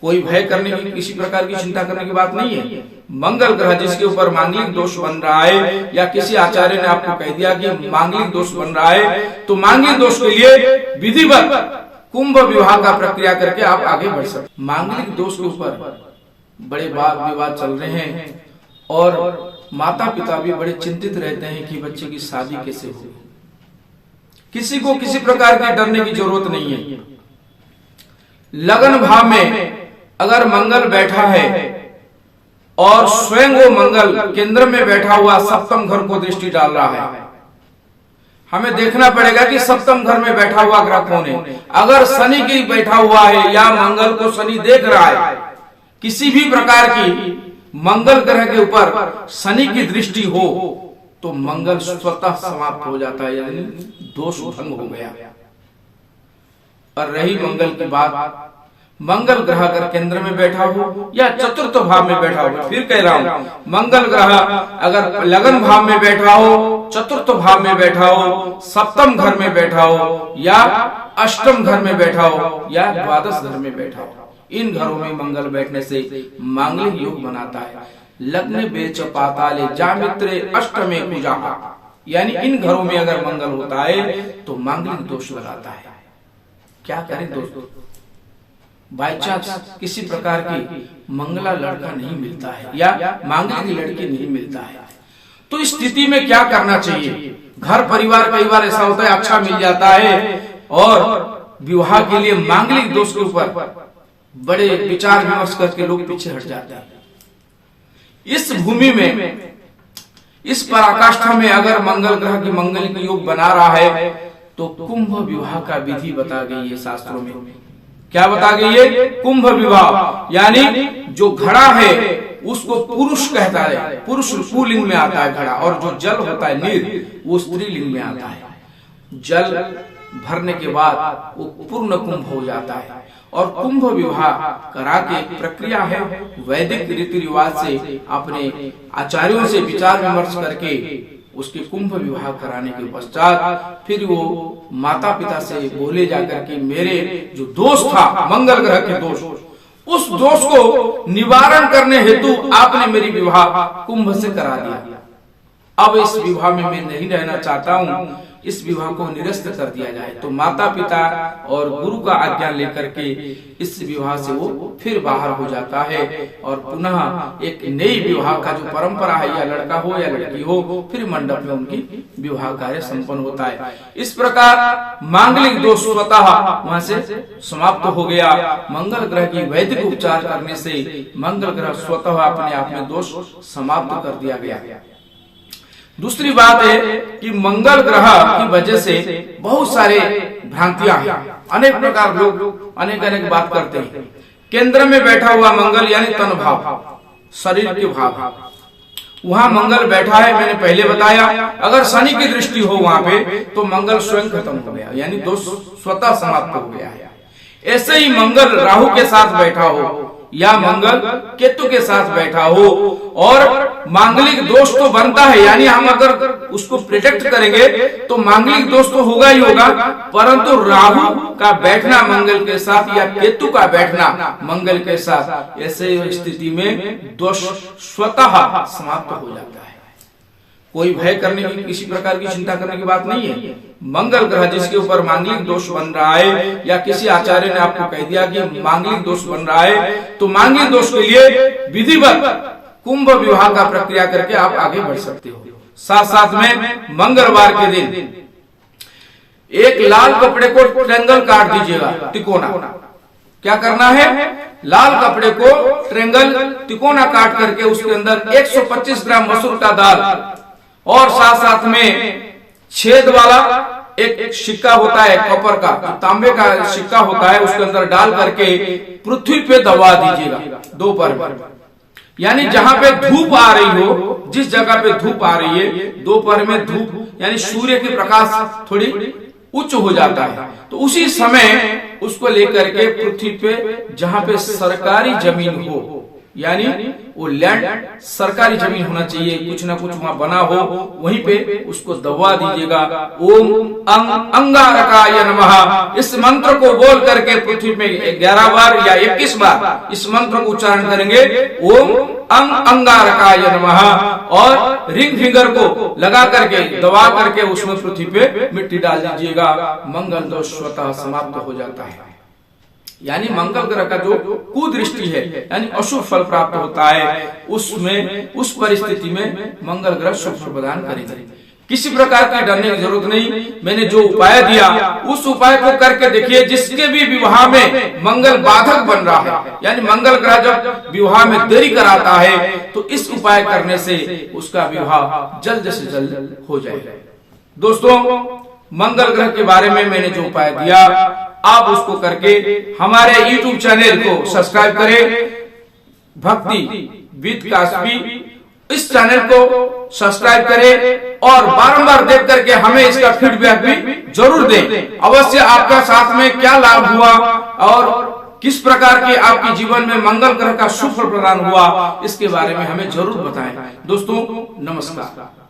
कोई भय करने की, किसी प्रकार की चिंता करने की बात नहीं है। मंगल ग्रह जिसके ऊपर मांगलिक दोष बन रहा है, या किसी आचार्य ने आपको कह दिया कि मांगलिक दोष बन रहा है, तो मांगलिक दोष के लिए विधिवत कुंभ विवाह का प्रक्रिया करके आप आगे बढ़ सकते। मांगलिक दोष के ऊपर बड़े वाद विवाद चल रहे हैं और माता पिता भी बड़े चिंतित रहते हैं कि बच्चे की शादी कैसे हो। किसी को किसी प्रकार के डरने की जरूरत नहीं है। लगन भाव में अगर मंगल बैठा है और स्वयं वो मंगल केंद्र में बैठा हुआ सप्तम घर को दृष्टि डाल रहा है, हमें देखना पड़ेगा कि सप्तम घर में बैठा हुआ ग्रह कौन है। अगर शनि की बैठा हुआ है या मंगल को शनि देख रहा है, किसी भी प्रकार की मंगल ग्रह के ऊपर शनि की दृष्टि हो तो मंगल स्वतः समाप्त हो जाता है, यानी दोष भंग हो गया। और रही मंगल की बात, मंगल ग्रह अगर केंद्र में बैठा हो या चतुर्थ भाव में बैठा हो, फिर कह रहा हूं, मंगल ग्रह अगर लगन भाव में बैठा हो, चतुर्थ भाव में बैठा हो, सप्तम घर में बैठा हो, या अष्टम घर में बैठा हो, या द्वादश घर में बैठा हो, इन घरों में मंगल बैठने से मांगलिक योग बनाता है। लग्न बेच पाताले जामित्रे अष्टमे पूजा, यानी इन घरों में अगर मंगल होता है तो मांगलिक दोष लगाता है। क्या करें दोस्तों, बाई चांस किसी प्रकार की मंगला लड़का नहीं मिलता है या मांगलिक लड़की नहीं मिलता है, तो इस स्थिति में क्या करना चाहिए। घर परिवार कई बार ऐसा होता है अच्छा मिल जाता है और विवाह के लिए मांगलिक दोष के ऊपर बड़े विचार विमर्श करके लोग पीछे हट जाते हैं। इस भूमि में, इस पराकाष्ठा में अगर मंगल ग्रह की मंगलिक योग बना रहा है तो कुंभ विवाह का विधि बता गई है शास्त्रों में। क्या बता गई है? कुंभ विवाह, यानी जो घड़ा है उसको पुरुष कहता है, पुरुष पुल्लिंग में आता है घड़ा, और जो जल होता है नीर वो स्त्रीलिंग में आता है। जल भरने के बाद वो पूर्ण कुंभ हो जाता है और कुंभ विवाह करा के प्रक्रिया है वैदिक रीति रिवाज से अपने आचार्यों से विचार विमर्श करके उसके कुंभ विवाह कराने के पश्चात फिर वो माता पिता से बोले जाकर कि मेरे जो दोष था मंगल ग्रह के दोष, उस दोष को निवारण करने हेतु आपने मेरी विवाह कुंभ से करा दिया। अब इस विवाह में मैं नहीं रहना चाहता हूँ, इस विवाह को निरस्त कर दिया जाए। तो माता पिता और गुरु का आज्ञा लेकर के इस विवाह से वो फिर बाहर हो जाता है और पुनः एक नई विवाह का जो परंपरा है, या लड़का हो या लड़की हो, फिर मंडप में उनकी विवाह कार्य संपन्न होता है। इस प्रकार मांगलिक दोष स्वतः वहां से समाप्त हो गया। मंगल ग्रह की वैदिक उपचार करने से मंगल ग्रह स्वतः अपने आप में दोष समाप्त कर दिया गया। दूसरी बात है कि मंगल ग्रह की वजह से बहुत सारे भ्रांतियां हैं, अनेक प्रकार लोग अनेक अनेक बात करते हैं। केंद्र में बैठा हुआ मंगल यानी तन भाव, शरीर के भाव, वहां मंगल बैठा है। मैंने पहले बताया अगर शनि की दृष्टि हो वहां पे तो मंगल स्वयं खत्म हो गया, यानी दोष स्वतः समाप्त हो गया है। ऐसे ही मंगल राहु के साथ बैठा हो या मंगल केतु के साथ बैठा हो और मांगलिक दोष तो बनता है, यानी हम अगर उसको प्रोटेक्ट करेंगे तो मांगलिक दोष तो होगा ही होगा, परंतु राहु का बैठना मंगल के साथ या केतु का बैठना मंगल के साथ, ऐसे स्थिति में दोष स्वतः समाप्त हो जाता है। कोई भय करने की, किसी प्रकार की चिंता करने की बात नहीं है। मंगल ग्रह जिसके ऊपर मांगलिक दोष बन रहा है, या किसी आचार्य ने आपको कह दिया कि मांगलिक दोष बन रहा है, तो मांगलिक दोष के लिए विधिवत कुंभ विवाह का प्रक्रिया करके आप आगे बढ़ सकते हो। साथ साथ में मंगलवार के दिन एक लाल कपड़े को ट्रेंगल काट दीजिएगा, तिकोना। क्या करना है? लाल कपड़े को ट्रेंगल तिकोना काट करके उसके अंदर 125 ग्राम मसूर का दाल और साथ साथ में छेद वाला एक सिक्का होता है कॉपर का, तांबे का सिक्का होता है, उसके अंदर डाल करके पृथ्वी पे दबा दीजिएगा दोपहर में। यानी जहां पे धूप आ रही हो, जिस जगह पे धूप आ रही है, दोपहर में धूप यानी सूर्य की प्रकाश थोड़ी उच्च हो जाता है, तो उसी समय उसको लेकर के पृथ्वी पे जहां पे सरकारी जमीन हो यानी वो लैंड सरकारी जमीन होना चाहिए, कुछ ना कुछ वहाँ बना हो, वहीं पे उसको दबा दीजिएगा। ओम अंगारकाय नमः इस मंत्र को बोल करके पृथ्वी में 11 बार या 21 बार इस मंत्र को उच्चारण करेंगे। ओम अंगारकाय नमः और रिंग फिंगर को लगा करके दबा करके उसमें पृथ्वी पे मिट्टी डाल दीजिएगा। मंगल दोष स्वतः समाप्त हो जाता है। यानी मंगल ग्रह का जो कुदृष्टि है यानी अशुभ फल प्राप्त होता है, उसमें उस परिस्थिति में मंगल ग्रह शुभ फल प्रदान करेगा। किसी प्रकार की डरने की जरूरत नहीं। मैंने जो उपाय दिया उस उपाय को करके देखिए। जिसके भी विवाह में मंगल बाधक बन रहा है यानी मंगल ग्रह जब विवाह में देरी कराता है तो इस उपाय करने से उसका विवाह जल्द से जल्द हो जाएगा। दोस्तों, मंगल ग्रह के बारे में मैंने जो उपाय दिया आप उसको करके हमारे YouTube चैनल को सब्सक्राइब करें। भक्ति विद कास्पी इस चैनल को सब्सक्राइब करें और बारंबार देख करके हमें इसका फीडबैक भी जरूर दें। अवश्य आपका साथ में क्या लाभ हुआ और किस प्रकार के आपके जीवन में मंगल ग्रह का शुभ फल प्रदान हुआ इसके बारे में हमें जरूर बताएं। दोस्तों नमस्कार।